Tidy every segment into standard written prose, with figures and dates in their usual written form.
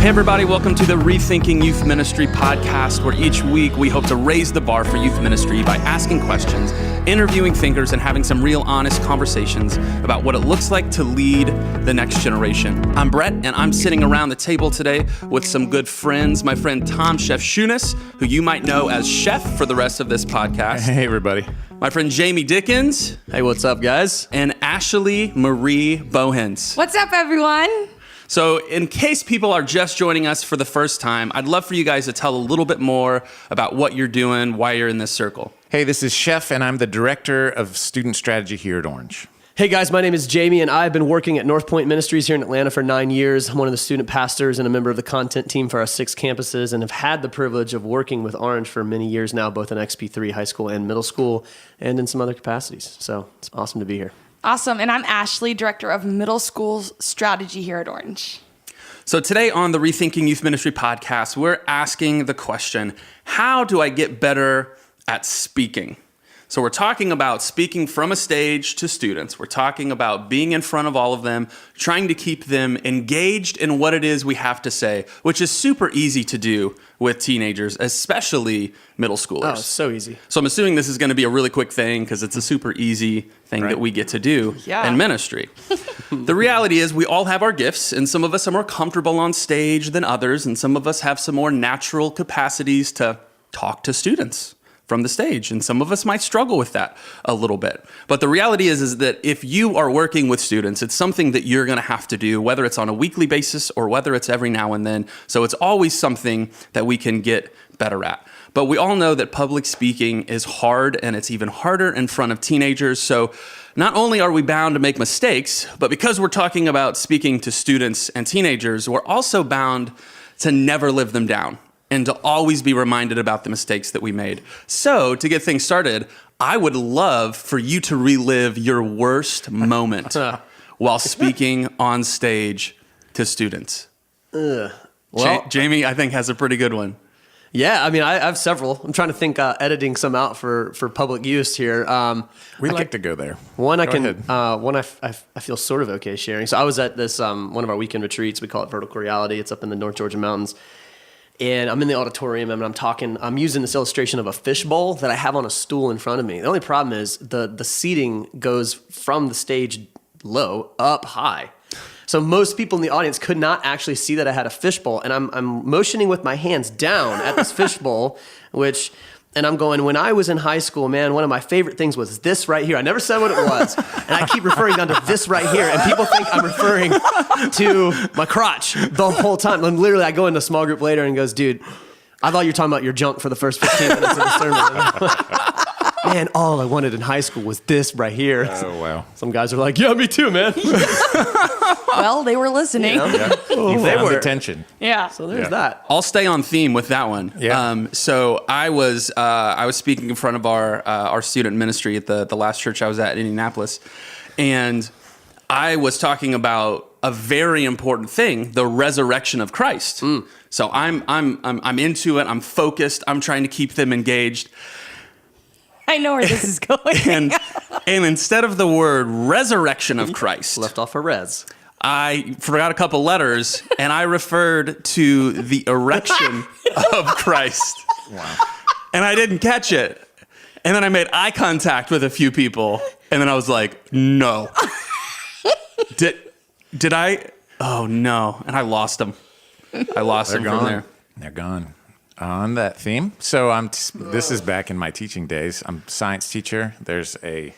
Hey everybody, welcome to the Rethinking Youth Ministry podcast, where each week we hope to raise the bar for youth ministry by asking questions, interviewing thinkers, and having some real honest conversations about what it looks like to lead the next generation. I'm Brett, and I'm sitting around the table today with some good friends. My friend Tom Chef Shunas, who you might know as Chef for the rest of this podcast. Hey everybody. My friend Jamie Dickens. Hey, what's up, guys? And Ashley Marie Bohens. What's up, everyone? So in case people are just joining us for the first time, I'd love for you guys to tell a little bit more about what you're doing, why you're in this circle. Hey, this is Chef, and I'm the Director of Student Strategy here at Orange. Hey guys, my name is Jamie, and I've been working at North Point Ministries here in Atlanta for 9 years. I'm one of the student pastors and a member of the content team for our 6 campuses, and have had the privilege of working with Orange for many years now, both in XP3 high school and middle school, and in some other capacities. So it's awesome to be here. Awesome. And I'm Ashley, Director of Middle School Strategy here at Orange. So today on the Rethinking Youth Ministry podcast, we're asking the question, how do I get better at speaking? So we're talking about speaking from a stage to students. We're talking about being in front of all of them, trying to keep them engaged in what it is we have to say, which is super easy to do with teenagers, especially middle schoolers. Oh, it's so easy. So I'm assuming this is going to be a really quick thing because it's a super easy thing that we get to do in ministry. The reality is we all have our gifts, and some of us are more comfortable on stage than others, and some of us have some more natural capacities to talk to students from the stage, and some of us might struggle with that a little bit. But the reality is that if you are working with students, it's something that you're going to have to do, whether it's on a weekly basis or whether it's every now and then. So it's always something that we can get better at. But we all know that public speaking is hard, and it's even harder in front of teenagers. So not only are we bound to make mistakes, but because we're talking about speaking to students and teenagers, we're also bound to never live them down and to always be reminded about the mistakes that we made. So to get things started, I would love for you to relive your worst moment while speaking on stage to students. Well, Jamie, I think, has a pretty good one. Yeah, I mean, I have several. I'm trying to think, editing some out for public use here. We like to go there. One I feel sort of okay sharing. So I was at this one of our weekend retreats. We call it Vertical Reality. It's up in the North Georgia mountains. And I'm in the auditorium and I'm using this illustration of a fishbowl that I have on a stool in front of me. The only problem is the seating goes from the stage low up high. So most people in the audience could not actually see that I had a fishbowl. And I'm motioning with my hands down at this fishbowl, and I'm going, when I was in high school, man, one of my favorite things was this right here. I never said what it was. And I keep referring down to this right here. And people think I'm referring to my crotch the whole time. And literally, I go into a small group later and goes, dude, I thought you were talking about your junk for the first 15 minutes of the sermon. Man, all I wanted in high school was this right here. Oh, wow. Some guys are like, yeah, me too, man. Well, they were listening. You found the tension. Yeah. So there's that. I'll stay on theme with that one. Yeah. So I was speaking in front of our student ministry at the last church I was at in Indianapolis, and I was talking about a very important thing, the resurrection of Christ. So I'm into it. I'm focused. I'm trying to keep them engaged. I know where this is going. And instead of the word resurrection of Christ, Left off a res. I forgot a couple letters, and I referred to the erection of Christ. Wow. And I didn't catch it. And then I made eye contact with a few people, and then I was like, no. Did I? Oh, no. And I lost them. I lost them from there. They're gone. On that theme, so this is back in my teaching days. I'm a science teacher. There's a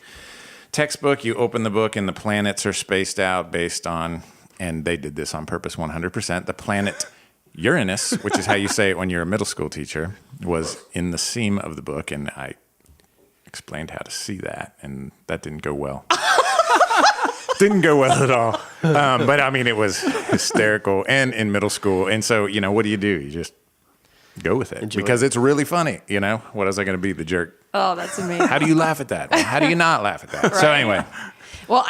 textbook. You open the book, and the planets are spaced out based on, and they did this on purpose 100%, the planet Uranus, which is how you say it when you're a middle school teacher, was in the seam of the book, and I explained how to see that, and that didn't go well. Didn't go well at all. But, I mean, it was hysterical, and in middle school. And so, what do? You just go with it. Because it's really funny, What else am I going to be, the jerk? Oh, that's amazing. How do you laugh at that? Well, how do you not laugh at that? Right. So anyway. Well,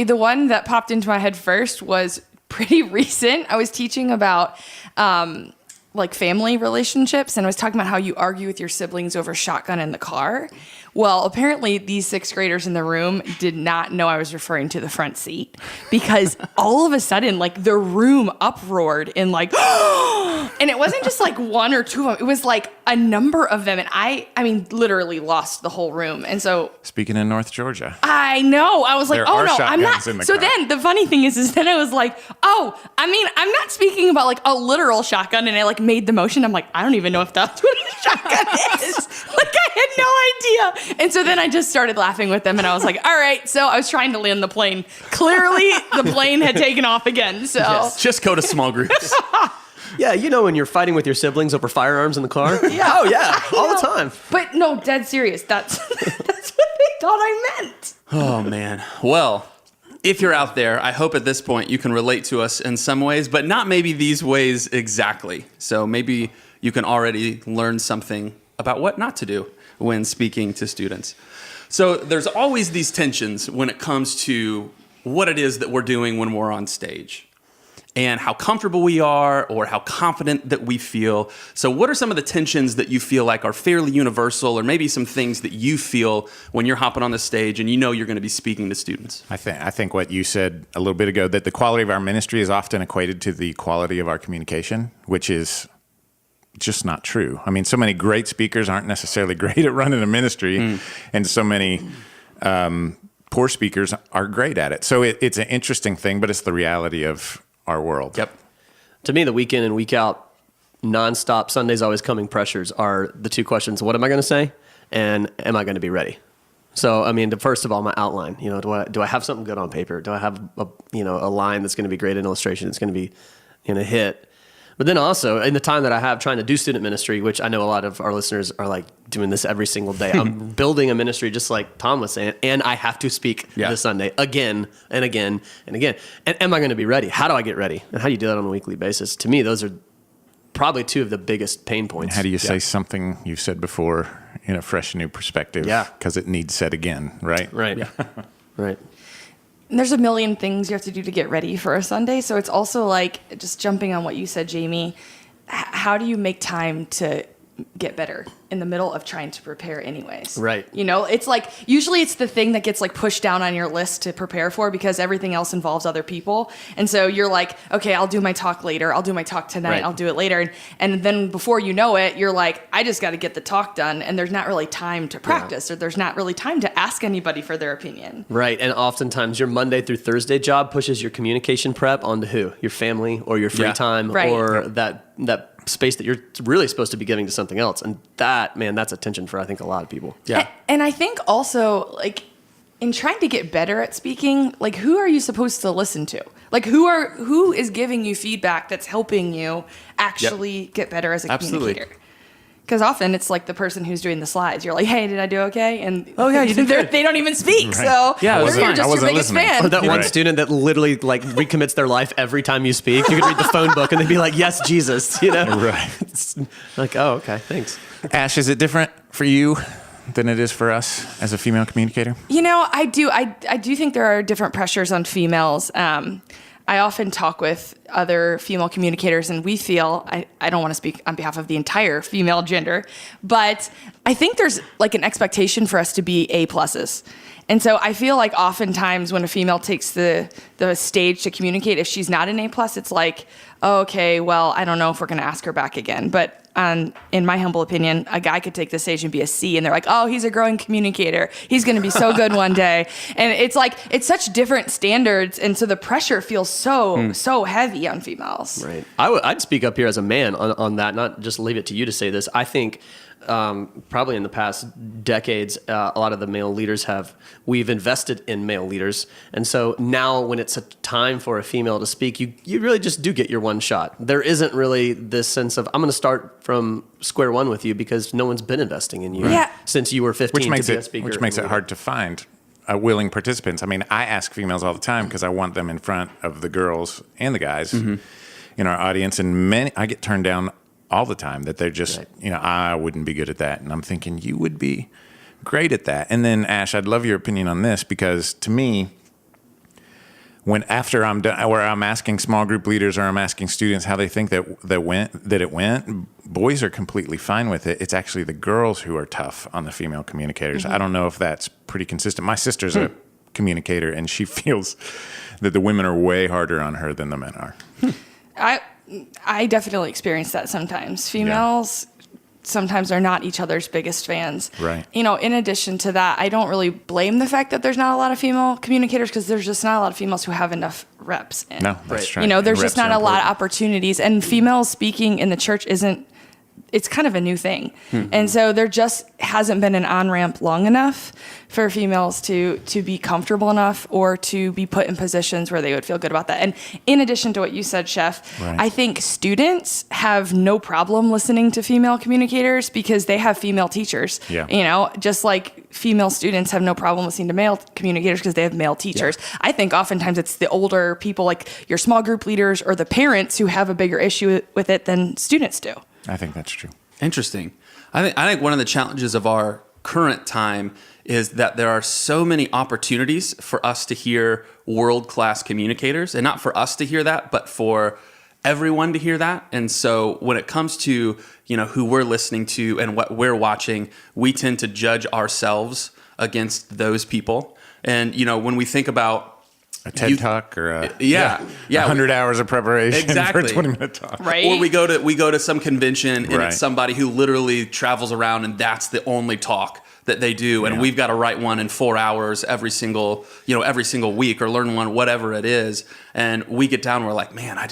the one that popped into my head first was pretty recent. I was teaching about family relationships, and I was talking about how you argue with your siblings over shotgun in the car, Well, apparently these 6th graders in the room did not know I was referring to the front seat, because all of a sudden, like, the room uproared in like, and it wasn't just like one or two of them. It was like a number of them. And I mean, literally lost the whole room. And so, speaking in North Georgia, I know, I was like, there oh are no, I'm not. shotguns in the So car. then the funny thing is then I was like, oh, I mean, I'm not speaking about like a literal shotgun. And I like made the motion. I'm like, I don't even know if that's what a shotgun is. Like, I had no idea. And so then I just started laughing with them, and I was like, all right. So I was trying to land the plane. Clearly the plane had taken off again. So Just go to small groups. Yeah, you know when you're fighting with your siblings over firearms in the car? Yeah. Oh, yeah, all the know. time. But no, dead serious. That's that's what they thought I meant. Oh, man. Well, if you're out there, I hope at this point you can relate to us in some ways, but not maybe these ways exactly. So maybe you can already learn something about what not to do when speaking to students. So there's always these tensions when it comes to what it is that we're doing when we're on stage, and how comfortable we are or how confident that we feel. So what are some of the tensions that you feel like are fairly universal, or maybe some things that you feel when you're hopping on the stage and you know you're going to be speaking to students? I think what you said a little bit ago, that the quality of our ministry is often equated to the quality of our communication, which is just not true. I mean, so many great speakers aren't necessarily great at running a ministry, and so many poor speakers are great at it. So it's an interesting thing, but it's the reality of our world. Yep. To me, the week in and week out, nonstop, Sundays always coming pressures are the two questions: what am I going to say, and am I going to be ready? So, I mean, first of all, my outline. You know, do I have something good on paper? Do I have a line that's going to be great in illustration? That's going to be hit. But then also, in the time that I have trying to do student ministry, which I know a lot of our listeners are like doing this every single day, I'm building a ministry just like Tom was saying, and I have to speak this Sunday again and again and again. And am I going to be ready? How do I get ready? And how do you do that on a weekly basis? To me, those are probably two of the biggest pain points. How do you say something you've said before in a fresh new perspective? Yeah. Because it needs said again, right? Right. Yeah. Right. And there's a million things you have to do to get ready for a Sunday. So it's also like, just jumping on what you said, Jamie, how do you make time to get better in the middle of trying to prepare anyways? Right. You know, it's like, usually it's the thing that gets like pushed down on your list to prepare for, because everything else involves other people. And so you're like, okay, I'll do my talk later. I'll do my talk tonight. Right. I'll do it later. And then before you know it, you're like, I just got to get the talk done. And there's not really time to practice, or there's not really time to ask anybody for their opinion. Right. And oftentimes your Monday through Thursday job pushes your communication prep onto who? Your family or your free time, Right. or that space that you're really supposed to be giving to something else. And that, man, that's a tension for, I think, a lot of people. Yeah. And I think also, like, in trying to get better at speaking, like, who are you supposed to listen to? Like, who is giving you feedback that's helping you actually get better as a Absolutely. communicator? Because often it's like the person who's doing the slides. You're like, hey, did I do okay? And Oh, yeah, you did good. they don't even speak. So Yeah, it was they're fine. just I your wasn't biggest listening. fan. Or that one Right. student that literally like recommits their life every time you speak. You could read the phone book and they'd be like, yes, Jesus, Right. It's like, oh, okay, thanks. Ash, is it different for you than it is for us as a female communicator? You know, I do think there are different pressures on females. I often talk with other female communicators, and we feel, I don't want to speak on behalf of the entire female gender, but I think there's like an expectation for us to be A+. And so I feel like oftentimes when a female takes the stage to communicate, if she's not an A+, it's like, oh, okay, well, I don't know if we're going to ask her back again. But in my humble opinion, a guy could take the stage and be a C, and they're like, oh, he's a growing communicator. He's going to be so good one day. And it's like, it's such different standards. And so the pressure feels so heavy on females. Right. I'd speak up here as a man on that, not just leave it to you to say this. I think probably in the past decades, a lot of the male leaders we've invested in male leaders. And so now when it's a time for a female to speak, you really just do get your one shot. There isn't really this sense of, I'm going to start from square one with you because no one's been investing in you since you were 15 Which makes to be a speaker. Which makes it hard to find willing participants. I mean, I ask females all the time because I want them in front of the girls and the guys in our audience. And I get turned down all the time that they're just, I wouldn't be good at that. And I'm thinking, you would be great at that. And then, Ash, I'd love your opinion on this, because to me, when after I'm done, where I'm asking small group leaders or I'm asking students how they think that it went, boys are completely fine with it. It's actually the girls who are tough on the female communicators. I don't know if that's pretty consistent. My sister's a communicator, and she feels that the women are way harder on her than the men are. I definitely experience that sometimes. Females sometimes are not each other's biggest fans. Right. You know, in addition to that, I don't really blame the fact that there's not a lot of female communicators, because there's just not a lot of females who have enough reps. No, that's right. You know, there's And just reps not are a lot of important. opportunities, and female speaking in the church it's kind of a new thing. And so there just hasn't been an on-ramp long enough for females to be comfortable enough or to be put in positions where they would feel good about that. And in addition to what you said, Chef, Right. I think students have no problem listening to female communicators because they have female teachers. Yeah. You know, just like female students have no problem listening to male communicators because they have male teachers. I think oftentimes it's the older people, like your small group leaders or the parents, who have a bigger issue with it than students do. I think that's true. Interesting. I think one of the challenges of our current time is that there are so many opportunities for us to hear world-class communicators, and not for us to hear that, but for everyone to hear that. And so when it comes to, you know, who we're listening to and what we're watching, we tend to judge ourselves against those people. And, you know, when we think about A TED Talk or a 100 hours of preparation Exactly. for a 20-minute talk. Right. Or we go to some convention and Right. it's somebody who literally travels around and that's the only talk that they do, and Yeah. we've got to write one in 4 hours every single week, or learn one, whatever it is. And we get down and we're like, man, I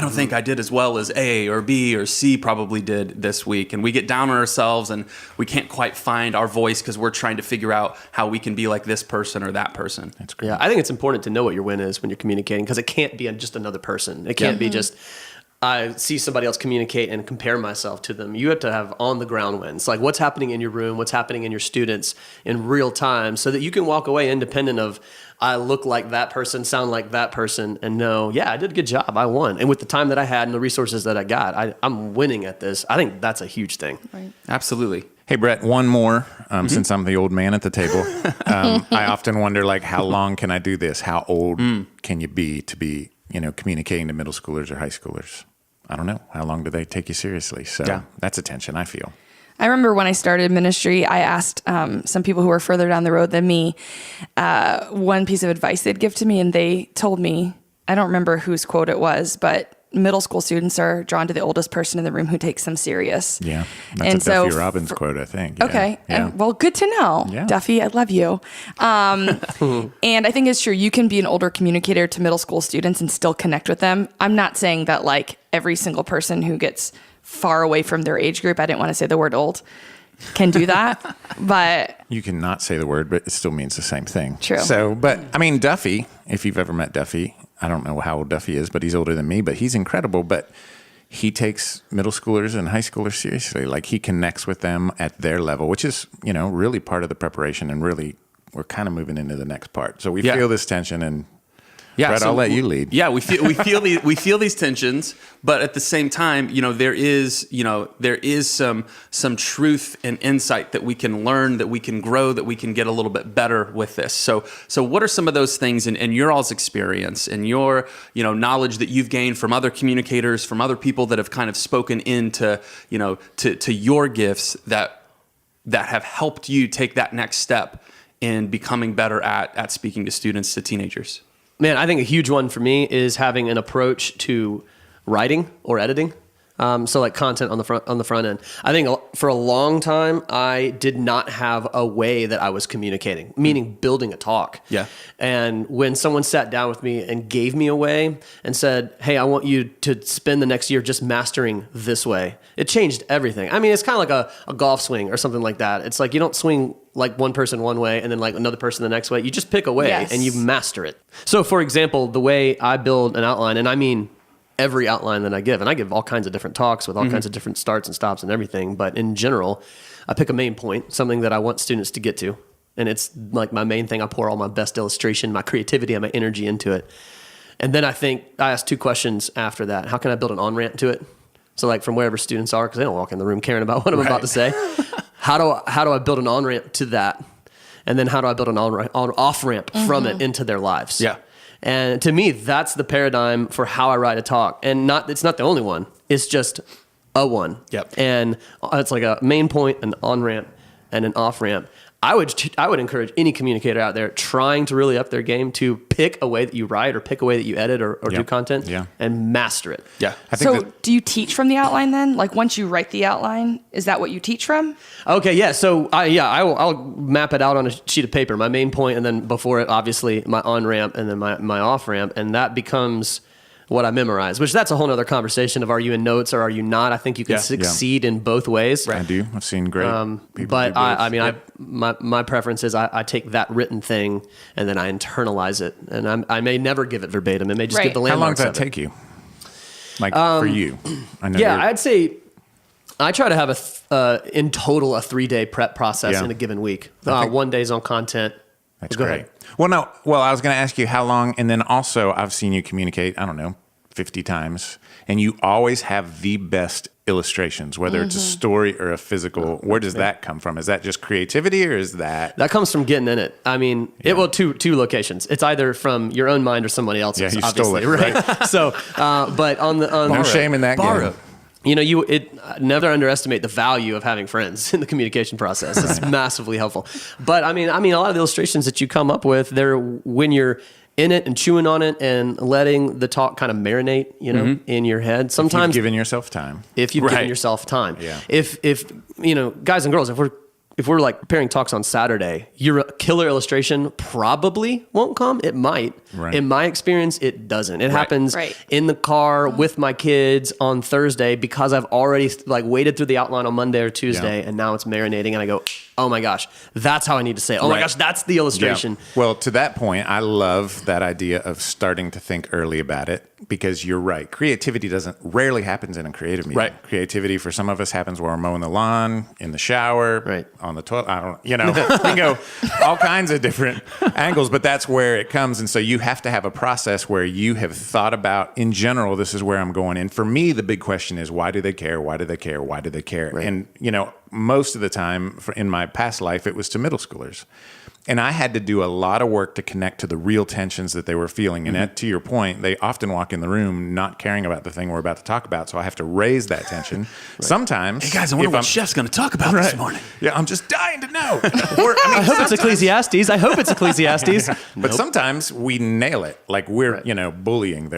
don't think I did as well as A or B or C probably did this week. And we get down on ourselves and we can't quite find our voice because we're trying to figure out how we can be like this person or that person. That's great. Yeah, I think it's important to know what your win is when you're communicating, because it can't be just another person. It can't be just, I see somebody else communicate and compare myself to them. You have to have on the ground wins, like what's happening in your room, what's happening in your students in real time, so that you can walk away independent of, I look like that person, sound like that person, and know, yeah, I did a good job. I won. And with the time that I had and the resources that I got, I'm winning at this. I think that's a huge thing. Right. Absolutely. Hey, Brett, one more, since I'm the old man at the table. I often wonder, like, how long can I do this? How old can you be to be, communicating to middle schoolers or high schoolers? I don't know. How long do they take you seriously? So that's attention, I feel. I remember when I started ministry, I asked some people who were further down the road than me one piece of advice they'd give to me, and they told me, I don't remember whose quote it was, but middle school students are drawn to the oldest person in the room who takes them serious. Yeah, that's a Duffy Robbins quote, I think. Yeah. Okay, Yeah. well, good to know, Yeah. Duffy. I love you. And I think it's true. You can be an older communicator to middle school students and still connect with them. I'm not saying that like every single person who gets far away from their age group, I didn't want to say the word old, can do that, but You can not say the word, but it still means the same thing. True. So, but I mean, Duffy, if you've ever met Duffy, I don't know how old Duffy is, but he's older than me, but he's incredible. But he takes middle schoolers and high schoolers seriously. Like, he connects with them at their level, which is, really part of the preparation, and really we're kind of moving into the next part. So we feel this tension, and Brett, I'll let you lead. Yeah, we feel these tensions, but at the same time, there is some truth and insight that we can learn, that we can grow, that we can get a little bit better with this. So what are some of those things in your all's experience and your knowledge that you've gained from other communicators, from other people that have kind of spoken into to your gifts that have helped you take that next step in becoming better at speaking to students, to teenagers? Man, I think a huge one for me is having an approach to writing or editing. So like content on the front end. I think for a long time, I did not have a way that I was communicating, meaning building a talk. Yeah. And when someone sat down with me and gave me a way and said, hey, I want you to spend the next year just mastering this way, it changed everything. I mean, it's kind of like a golf swing or something like that. It's like you don't swing like one person one way and then like another person the next way. You just pick a way and you master it. So for example, the way I build an outline, and I mean every outline that I give, and I give all kinds of different talks with all kinds of different starts and stops and everything, but in general, I pick a main point, something that I want students to get to, and it's like my main thing. I pour all my best illustration, my creativity, and my energy into it. And then I ask two questions after that. How can I build an on-ramp to it? So like from wherever students are, because they don't walk in the room caring about what I'm about to say. How do I build an on-ramp to that? And then how do I build an off-ramp from it into their lives? Yeah. And to me, that's the paradigm for how I write a talk. And it's not the only one. It's just a one. Yep. And it's like a main point, an on-ramp, and an off-ramp. I would encourage any communicator out there trying to really up their game to pick a way that you write or pick a way that you edit or do content and master it. Yeah. So do you teach from the outline then? Like once you write the outline, is that what you teach from? Okay, yeah. So I'll map it out on a sheet of paper, my main point, and then before it, obviously my on-ramp and then my off-ramp, and that becomes what I memorize, which that's a whole nother conversation of are you in notes or are you not? I think you can succeed in both ways. I do. I've seen great people but do both. my preference is I take that written thing and then I internalize it, and I may never give it verbatim. It may just give the How long landmarks does that of it. take you? Like for you? I know I'd say I try to have in total a 3-day prep process in a given week. 1 day's on content. That's Go great. ahead. Well, I was going to ask you how long, and then also I've seen you communicate, I don't know, 50 times, and you always have the best illustrations, whether it's a story or a physical. Where does that come from? Is that just creativity, or is that... That comes from getting in it. I mean, two locations. It's either from your own mind or somebody else's. Yeah, you obviously, stole it, right? So, but on no shame in that game. You know, never underestimate the value of having friends in the communication process. It's massively helpful. But I mean, a lot of the illustrations that you come up with, they're when you're in it and chewing on it and letting the talk kind of marinate, in your head. Sometimes If you've given yourself time. If you've given yourself time. Yeah. If guys and girls, if we're like preparing talks on Saturday, your killer illustration probably won't come. It might. Right. In my experience, it doesn't. It happens in the car with my kids on Thursday because I've already waded through the outline on Monday or Tuesday, and now it's marinating, and I go, oh my gosh, that's how I need to say it. Oh my gosh, that's the illustration. Yeah. Well, to that point, I love that idea of starting to think early about it, because you're right. Creativity rarely happens in a creative meeting. Right. Creativity for some of us happens while we're mowing the lawn, in the shower, on the toilet. I don't, you can go all kinds of different angles, but that's where it comes. And so you have to have a process where you have thought about, in general, this is where I'm going. And for me, the big question is, why do they care? Why do they care? Why do they care? Right. And, most of the time in my past life, it was to middle schoolers. And I had to do a lot of work to connect to the real tensions that they were feeling. And to your point, they often walk in the room not caring about the thing we're about to talk about. So I have to raise that tension. Sometimes... Hey guys, I wonder what Chef's going to talk about this morning. Yeah, I'm just dying to know. I hope it's Ecclesiastes. I hope it's Ecclesiastes. But sometimes we nail it. Like we're, bullying.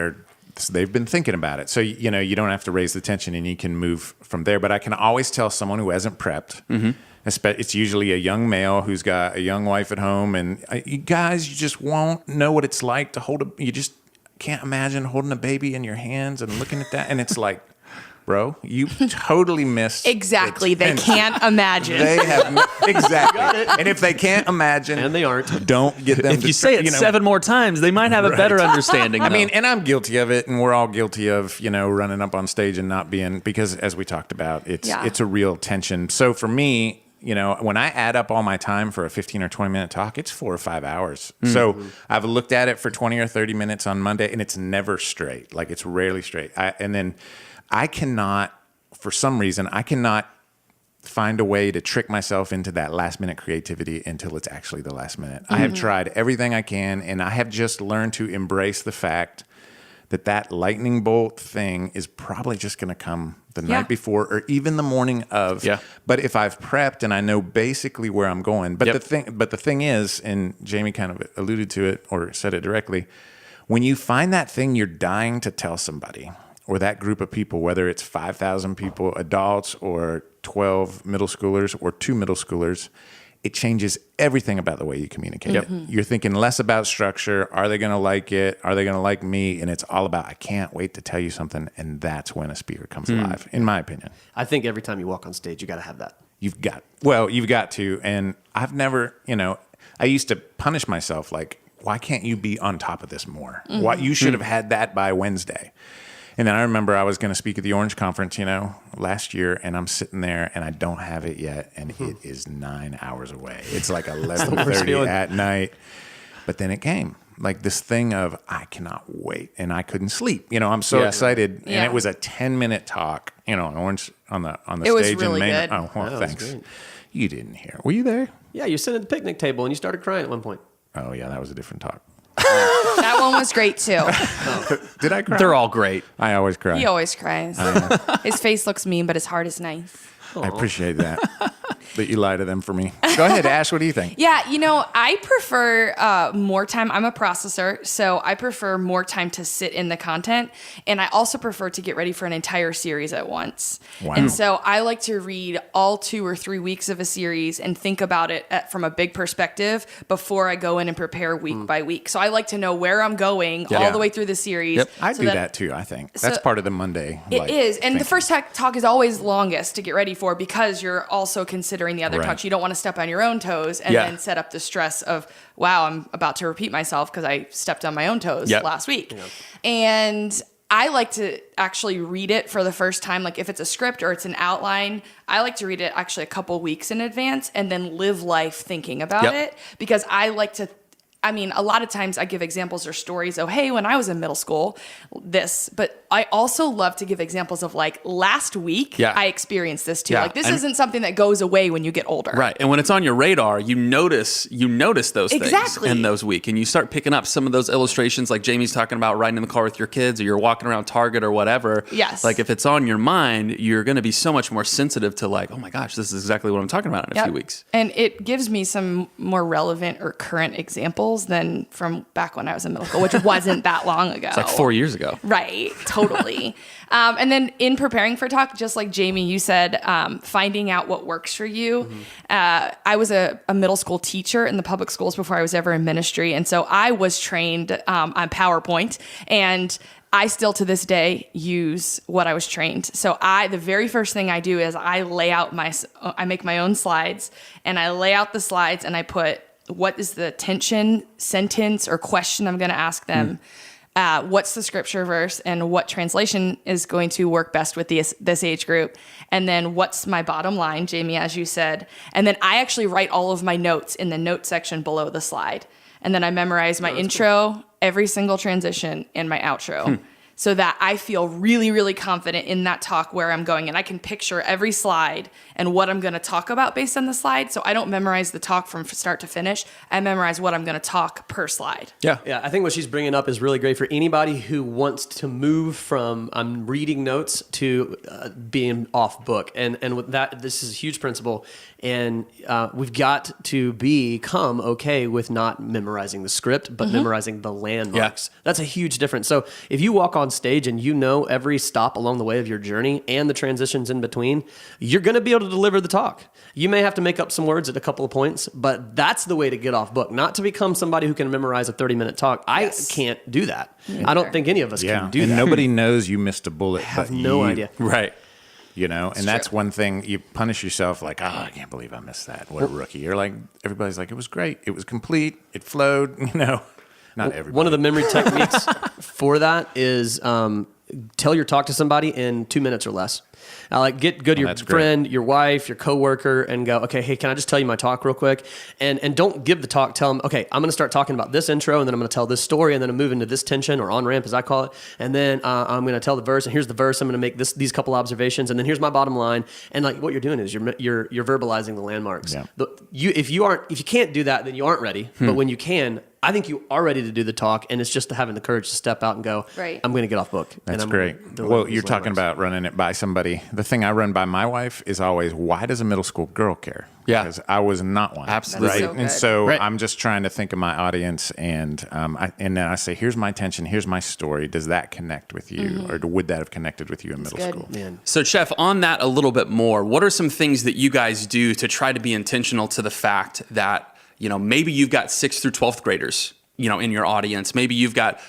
They've been thinking about it. So, you don't have to raise the tension and you can move from there. But I can always tell someone who hasn't prepped, it's usually a young male who's got a young wife at home. And you guys, you just won't know what it's like to you just can't imagine holding a baby in your hands and looking at that. And it's like, bro, you totally missed. Exactly. They can't imagine. They have exactly. And if they can't imagine, and they aren't, don't get them. If you say it 7 more times, they might have a better understanding. I mean, and I'm guilty of it, and we're all guilty of running up on stage and not being, because as we talked about, it's a real tension. So for me, when I add up all my time for a 15 or 20 minute talk, it's 4 or 5 hours. So I've looked at it for 20 or 30 minutes on Monday, and it's never straight. Like it's rarely straight. I cannot, for some reason, find a way to trick myself into that last minute creativity until it's actually the last minute. I have tried everything I can, and I have just learned to embrace the fact that lightning bolt thing is probably just going to come the night before or even the morning of. Yeah. But if I've prepped and I know basically where I'm going, but the thing is, and Jamie kind of alluded to it or said it directly, when you find that thing you're dying to tell somebody, or that group of people, whether it's 5,000 people, adults, or 12 middle schoolers, or 2 middle schoolers, it changes everything about the way you communicate. Yep. You're thinking less about structure. Are they going to like it? Are they going to like me? And it's all about, I can't wait to tell you something. And that's when a speaker comes alive, in my opinion. I think every time you walk on stage, you got to have that. You've got to. And I've never, I used to punish myself like, why can't you be on top of this more? Why you should have had that by Wednesday. And then I remember I was going to speak at the Orange Conference, last year, and I'm sitting there and I don't have it yet, and it is 9 hours away. It's like 11:30 at night. But then it came, like this thing of I cannot wait, and I couldn't sleep. I'm so excited, and it was a 10-minute talk, on Orange on the it stage was really in Maine. good. Oh, well, thanks. You didn't hear? Were you there? Yeah, you're sitting at the picnic table and you started crying at one point. Oh yeah, that was a different talk. That one was great too. Did I cry? They're all great. I always cry. He always cries. His face looks mean, but his heart is nice. I appreciate that. That you lie to them for me. Go ahead, Ash. What do you think? Yeah, I prefer more time. I'm a processor, so I prefer more time to sit in the content. And I also prefer to get ready for an entire series at once. Wow. And so I like to read all 2 or 3 weeks of a series and think about it from a big perspective before I go in and prepare week by week. So I like to know where I'm going all the way through the series. Yep. I do that too, I think. That's part of the Monday. It is. And the first talk is always longest to get ready for because you're also considering the other talks. You don't want to step on your own toes and then set up the stress of, wow, I'm about to repeat myself because I stepped on my own toes last week. Yep. And I like to actually read it for the first time. Like if it's a script or it's an outline, I like to read it actually a couple weeks in advance and then live life thinking about it because I like to a lot of times I give examples or stories of, hey, when I was in middle school, but I also love to give examples of like last week, I experienced this too. Like this isn't something that goes away when you get older. Right. And when it's on your radar, you notice those things in those weeks. And you start picking up some of those illustrations like Jamie's talking about riding in the car with your kids or you're walking around Target or whatever. Yes. Like if it's on your mind, you're going to be so much more sensitive to like, oh my gosh, this is exactly what I'm talking about in a few weeks. And it gives me some more relevant or current examples than from back when I was in middle school, which wasn't that long ago. It's like 4 years ago. Right, totally. And then in preparing for talk, just like Jamie, you said, finding out what works for you. Mm-hmm. I was a middle school teacher in the public schools before I was ever in ministry. And so I was trained on PowerPoint and I still to this day use what I was trained. So the very first thing I do is I make my own slides and I lay out the slides and I put what is the tension, sentence, or question I'm going to ask them? What's the scripture verse and what translation is going to work best with this age group? And then what's my bottom line, Jamie, as you said? And then I actually write all of my notes in the note section below the slide. And then I memorize my intro, every single transition, and my outro. So that I feel really, really confident in that talk where I'm going. And I can picture every slide and what I'm going to talk about based on the slide. So I don't memorize the talk from start to finish. I memorize what I'm going to talk per slide. Yeah, I think what she's bringing up is really great for anybody who wants to move from reading notes to being off book. And with that, this is a huge principle. And we've got to become okay with not memorizing the script, but memorizing the landmarks. That's a huge difference. So if you walk on stage and you know every stop along the way of your journey and the transitions in between, you're going to be able to deliver the talk. You may have to make up some words at a couple of points, but that's the way to get off book, not to become somebody who can memorize a 30-minute talk. I can't do that. I don't think any of us can do that. And nobody knows you missed a bullet. I have no idea. Right. And that's one thing you punish yourself like, oh, I can't believe I missed that. What a rookie. You're like, everybody's like, it was great. It was complete. It flowed, Not everybody. One of the memory techniques for that is tell your talk to somebody in 2 minutes or less. Get good to your friend, your wife, your coworker, and go, okay, hey, can I just tell you my talk real quick? And don't give the talk. Tell them, okay, I'm going to start talking about this intro, and then I'm going to tell this story, and then I'm moving to this tension or on ramp, as I call it. And then I'm going to tell the verse, and here's the verse. I'm going to make these couple observations, and then here's my bottom line. And what you're doing is you're verbalizing the landmarks. Yeah. If you can't do that, then you aren't ready. But when you can, I think you are ready to do the talk, and it's just having the courage to step out and go, I'm going to get off book. That's great. Well, you're talking about running it by somebody. The thing I run by my wife is always, why does a middle school girl care? Yeah. Because I was not one. Absolutely. Right? And so I'm just trying to think of my audience, and then I say, here's my tension, here's my story. Does that connect with you? Or would that have connected with you in middle school? Man. So, Chef, on that a little bit more, what are some things that you guys do to try to be intentional to the fact that, maybe you've got 6th through 12th graders in your audience. Maybe you've got,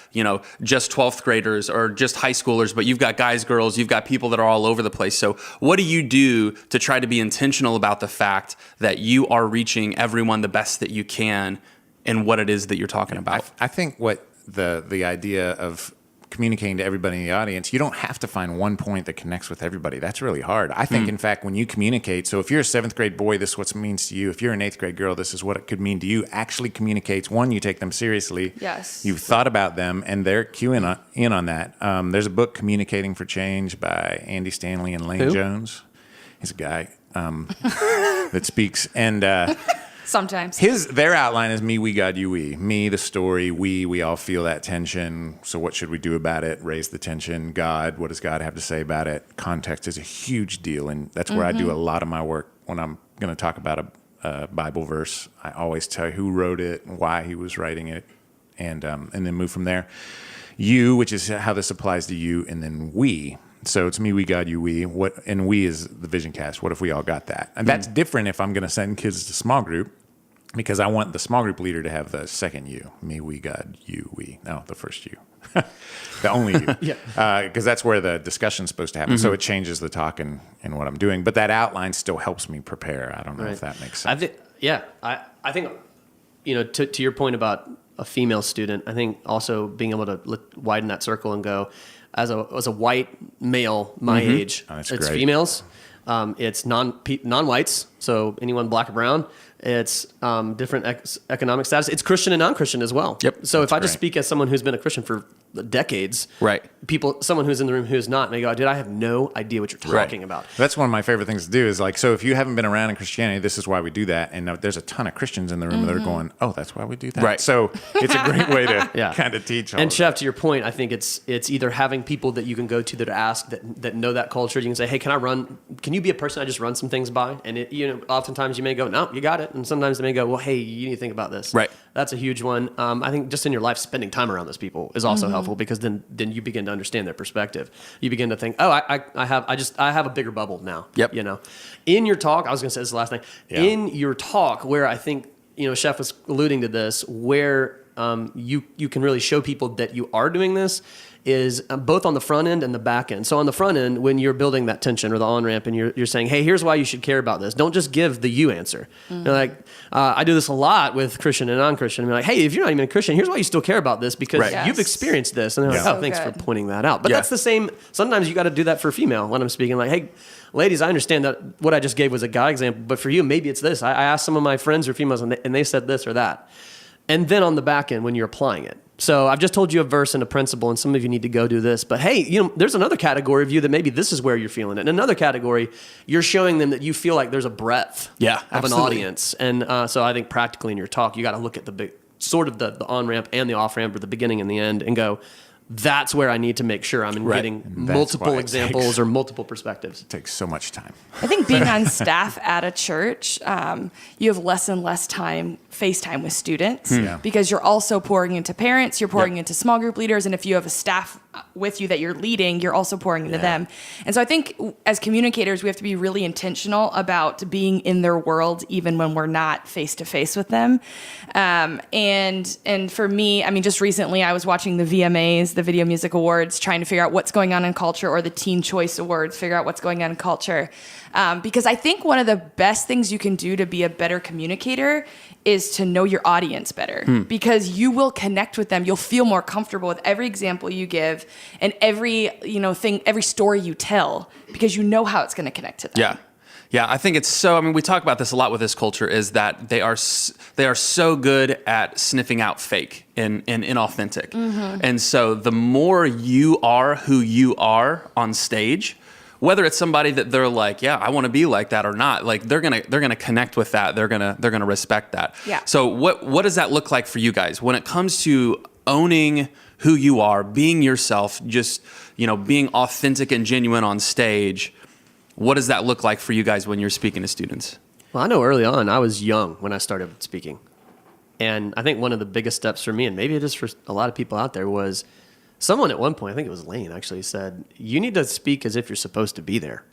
just 12th graders or just high schoolers, but you've got guys, girls, you've got people that are all over the place. So what do you do to try to be intentional about the fact that you are reaching everyone the best that you can in what it is that you're talking about? I think what the idea of communicating to everybody in the audience, you don't have to find one point that connects with everybody. That's really hard. I think, in fact, when you communicate, so if you're a 7th grade boy, this is what it means to you. If you're an 8th grade girl, this is what it could mean to you. Actually communicates. One, you take them seriously. Yes. You've thought about them, and they're cueing in on that. There's a book, Communicating for Change, by Andy Stanley and Lane Jones. He's a guy that speaks. And Sometimes. Their outline is me, we, God, you, we. Me, the story. We all feel that tension. So what should we do about it? Raise the tension. God, what does God have to say about it? Context is a huge deal, and that's where I do a lot of my work. When I'm going to talk about a Bible verse, I always tell you who wrote it, why he was writing it, and then move from there. You, which is how this applies to you, and then we. So it's me, we, God, you, we. And we is the vision cast. What if we all got that? And that's different if I'm going to send kids to small group, because I want the small group leader to have the second you. Me, we, God, you, we. No, the first you. The only you. Yeah. Because that's where the discussion's supposed to happen. So it changes the talk and what I'm doing. But that outline still helps me prepare. I don't know if that makes sense. I think, to your point about a female student, I think also being able to widen that circle and go, as a white male my age, Oh, it's great. great. Females, it's non-whites, so anyone black or brown. It's different economic status. It's Christian and non-Christian as well. Yep. So if I just great. speak as someone who's been a Christian for decades, Right. someone who's in the room who's not, and they go, dude, I have no idea what you're talking about. That's one of my favorite things to do is so if you haven't been around in Christianity, this is why we do that. And there's a ton of Christians in the room that are going, oh, that's why we do that. Right. So it's a great way to kind of teach. And Chef, to your point, I think it's either having people that you can go to that ask that know that culture. You can say, hey, can you be a person I just run some things by? And oftentimes you may go, no, you got it. And sometimes they may go, well, hey, you need to think about this. Right. That's a huge one. I think just in your life, spending time around those people is also helpful, because then you begin to understand their perspective. You begin to think, oh, I have a bigger bubble now. Yep. In your talk, I was going to say this last thing. Yeah. In your talk, where I think Chef was alluding to this, where you can really show people that you are doing this, is both on the front end and the back end. So on the front end, when you're building that tension or the on-ramp and you're saying, hey, here's why you should care about this. Don't just give the you answer. I do this a lot with Christian and non-Christian. I'm like, hey, if you're not even a Christian, here's why you still care about this, because Right. you've experienced this. And they're like, Yeah. oh, thanks for good. pointing that out. But Yeah. that's the same. Sometimes you got to do that for a female when I'm speaking. Like, hey, ladies, I understand that what I just gave was a guy example, but for you, maybe it's this. I asked some of my friends who are females, and they said this or that. And then on the back end, when you're applying it. So I've just told you a verse and a principle, and some of you need to go do this. But hey, there's another category of you that maybe this is where you're feeling it. In another category, you're showing them that you feel like there's a breadth of absolutely. an audience. And so I think practically in your talk, you got to look at the big, sort of the on-ramp and the off-ramp, or the beginning and the end, and go, that's where I need to make sure I'm getting And that's multiple why it examples takes- or multiple perspectives. It takes so much time. I think being on staff at a church, you have less and less time, FaceTime with students, Yeah. because you're also pouring into parents, you're pouring into small group leaders, and if you have a staff with you that you're leading, you're also pouring into them. And so I think as communicators, we have to be really intentional about being in their world, even when we're not face to face with them. And for me, I mean, just recently I was watching the VMAs, the Video Music Awards, trying to figure out what's going on in culture, or the Teen Choice Awards, figure out what's going on in culture. Because I think one of the best things you can do to be a better communicator is to know your audience better, because you will connect with them. You'll feel more comfortable with every example you give and every every story you tell, because you know how it's going to connect to them. Yeah, I think it's so. I mean, we talk about this a lot with this culture, is that they are so good at sniffing out fake and inauthentic. And so the more you are who you are on stage, whether it's somebody that they're like, yeah, I want to be like that or not, like they're gonna connect with that. They're gonna respect that. Yeah. So what does that look like for you guys when it comes to owning who you are, being yourself, just being authentic and genuine on stage? What does that look like for you guys when you're speaking to students? Well, I know early on, I was young when I started speaking. And I think one of the biggest steps for me, and maybe it is for a lot of people out there, was someone at one point, I think it was Lane, actually said, you need to speak as if you're supposed to be there.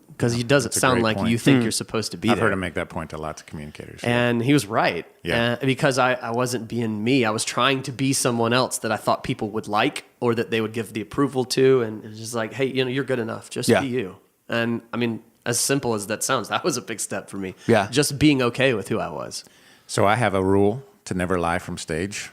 Because it doesn't That's a sound great like point. you think you're supposed to be I've there. heard him make that point to lots of communicators. And he was right. Yeah. Because I wasn't being me. I was trying to be someone else that I thought people would like, or that they would give the approval to. And it's just like, hey, you're good enough. Just be you. And I mean, as simple as that sounds, that was a big step for me. Yeah. Just being okay with who I was. So I have a rule to never lie from stage.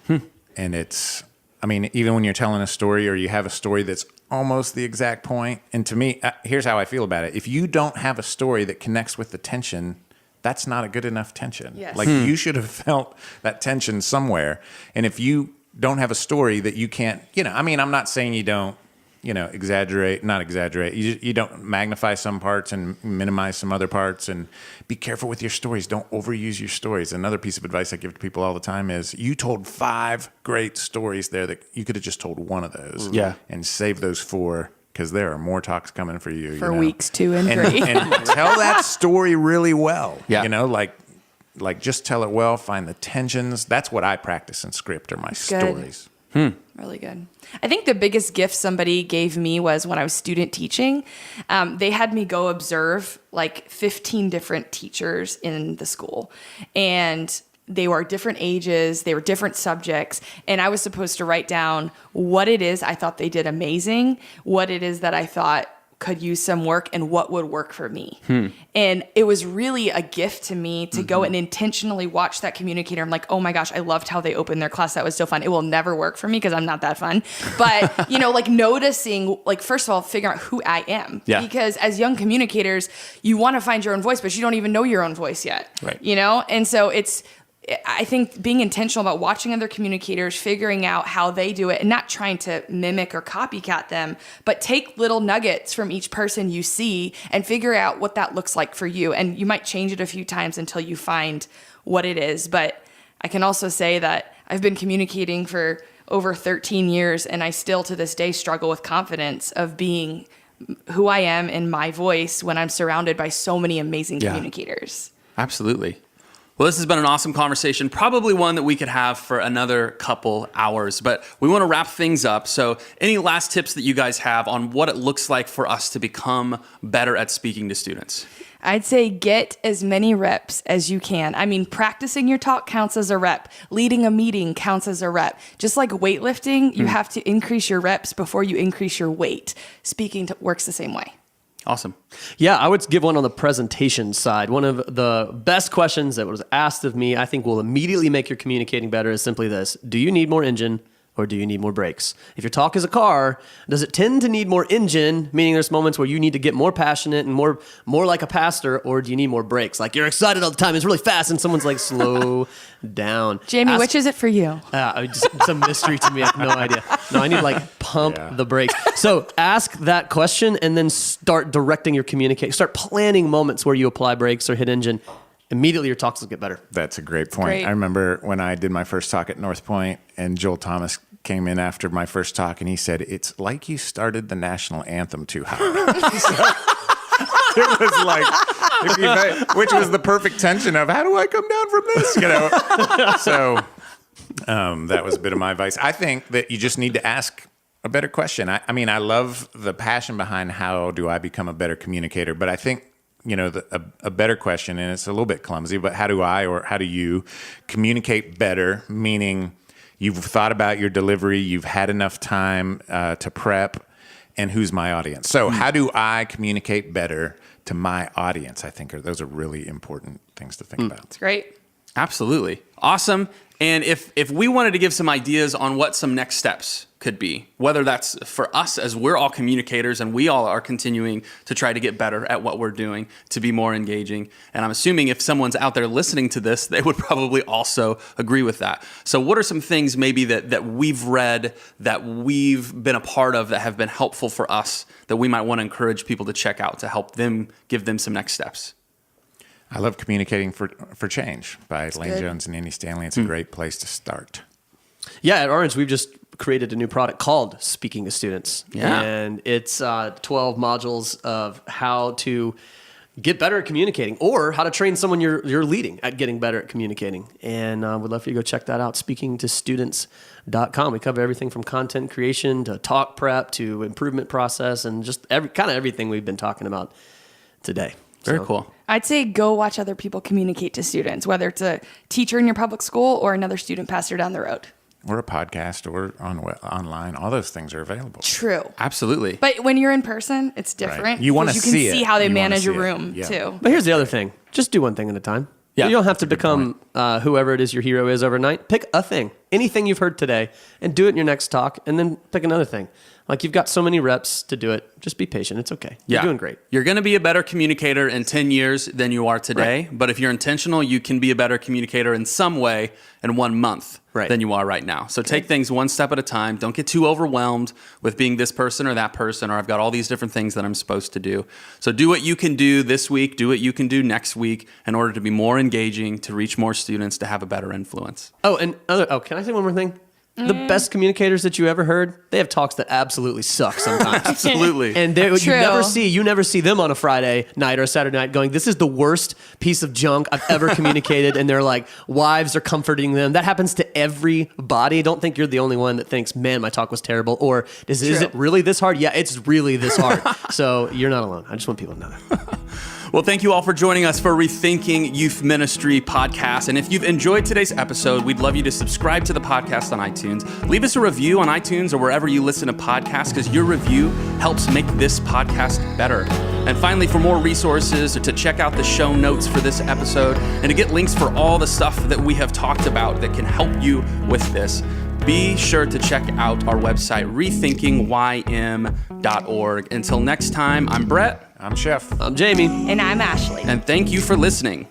And it's, I mean, even when you're telling a story or you have a story that's almost the exact point. And to me, here's how I feel about it. If you don't have a story that connects with the tension, that's not a good enough tension. Yes. Like you should have felt that tension somewhere. And if you don't have a story that you can't, I mean, I'm not saying you don't not exaggerate. You don't magnify some parts and minimize some other parts, and be careful with your stories. Don't overuse your stories. Another piece of advice I give to people all the time is you told 5 great stories there that you could have just told one of those. Yeah. And save those 4 because there are more talks coming for you. For weeks 2 and 3. And tell that story really well. Yeah. Like just tell it well, find the tensions. That's what I practice in script, are my stories. Really good. I think the biggest gift somebody gave me was when I was student teaching. They had me go observe like 15 different teachers in the school. And they were different ages, they were different subjects, and I was supposed to write down what it is I thought they did amazing, what it is that I thought could use some work, and what would work for me. And it was really a gift to me to go and intentionally watch that communicator. I'm like, oh my gosh, I loved how they opened their class. That was so fun. It will never work for me because I'm not that fun. But, like noticing, like, first of all, figuring out who I am. Yeah. Because as young communicators, you want to find your own voice, but you don't even know your own voice yet. Right. And so I think being intentional about watching other communicators, figuring out how they do it, and not trying to mimic or copycat them, but take little nuggets from each person you see and figure out what that looks like for you. And you might change it a few times until you find what it is. But I can also say that I've been communicating for over 13 years, and I still to this day struggle with confidence of being who I am in my voice when I'm surrounded by so many amazing communicators. Absolutely. Well, this has been an awesome conversation, probably one that we could have for another couple hours, but we want to wrap things up. So any last tips that you guys have on what it looks like for us to become better at speaking to students? I'd say get as many reps as you can. I mean, practicing your talk counts as a rep. Leading a meeting counts as a rep. Just like weightlifting, you have to increase your reps before you increase your weight. Speaking works the same way. Awesome. Yeah, I would give one on the presentation side. One of the best questions that was asked of me, I think will immediately make your communicating better, is simply this: do you need more engine or do you need more brakes? If your talk is a car, does it tend to need more engine, meaning there's moments where you need to get more passionate and more like a pastor, or do you need more brakes? Like you're excited all the time, it's really fast, and someone's like, slow down. Jamie, which is it for you? It's a mystery to me. I have no idea. No, I need pump the brakes. So ask that question and then start directing your communication. Start planning moments where you apply brakes or hit engine. Immediately your talks will get better. That's a great point. Great. I remember when I did my first talk at North Point, and Joel Thomas came in after my first talk, and he said, "It's like you started the national anthem too high." It was like, which was the perfect tension of how do I come down from this? So that was a bit of my advice. I think that you just need to ask a better question. I mean, I love the passion behind how do I become a better communicator, but I think a better question, and it's a little bit clumsy, but how do you communicate better? Meaning you've thought about your delivery, you've had enough time to prep, and who's my audience? So how do I communicate better to my audience? I think those are really important things to think about. It's great. Absolutely. Awesome. And if we wanted to give some ideas on what some next steps could be, whether that's for us as we're all communicators and we all are continuing to try to get better at what we're doing to be more engaging. And I'm assuming if someone's out there listening to this, they would probably also agree with that. So what are some things maybe that we've read, that we've been a part of, that have been helpful for us, that we might want to encourage people to check out to help them, give them some next steps? I love Communicating for Change by Lane Jones and Andy Stanley. It's a great place to start. Yeah, at Orange, we've just created a new product called Speaking to Students. Yeah. And it's 12 modules of how to get better at communicating, or how to train someone you're leading at getting better at communicating. And we'd love for you to go check that out, speakingtostudents.com. We cover everything from content creation to talk prep to improvement process, and just everything we've been talking about today. Very cool. I'd say go watch other people communicate to students, whether it's a teacher in your public school or another student pastor down the road. Or a podcast or online. All those things are available. True. Absolutely. But when you're in person, it's different. Right. You want to see see it. it. You can see how they You wanna manage a see it. room, Yeah. too. But here's the other thing. Just do one thing at a time. Yeah. You don't have to become whoever it is your hero is overnight. Pick a thing, anything you've heard today, and do it in your next talk, and then pick another thing. Like, you've got so many reps to do it. Just be patient. It's okay. You're doing great. You're going to be a better communicator in 10 years than you are today. Right. But if you're intentional, you can be a better communicator in some way in 1 month than you are right now. So take things one step at a time. Don't get too overwhelmed with being this person or that person, or I've got all these different things that I'm supposed to do. So do what you can do this week, do what you can do next week in order to be more engaging, to reach more students, to have a better influence. Oh, and can I say one more thing? The best communicators that you ever heard, they have talks that absolutely suck sometimes. Absolutely. And you never see them on a Friday night or a Saturday night going, this is the worst piece of junk I've ever communicated. And their like wives are comforting them. That happens to everybody. Don't think you're the only one that thinks, man, my talk was terrible. Or is it really this hard? Yeah, it's really this hard. So you're not alone. I just want people to know that. Well, thank you all for joining us for Rethinking Youth Ministry podcast. And if you've enjoyed today's episode, we'd love you to subscribe to the podcast on iTunes. Leave us a review on iTunes or wherever you listen to podcasts, because your review helps make this podcast better. And finally, for more resources, to check out the show notes for this episode and to get links for all the stuff that we have talked about that can help you with this, be sure to check out our website, rethinkingym.org. Until next time, I'm Brett. I'm Chef. I'm Jamie. And I'm Ashley. And thank you for listening.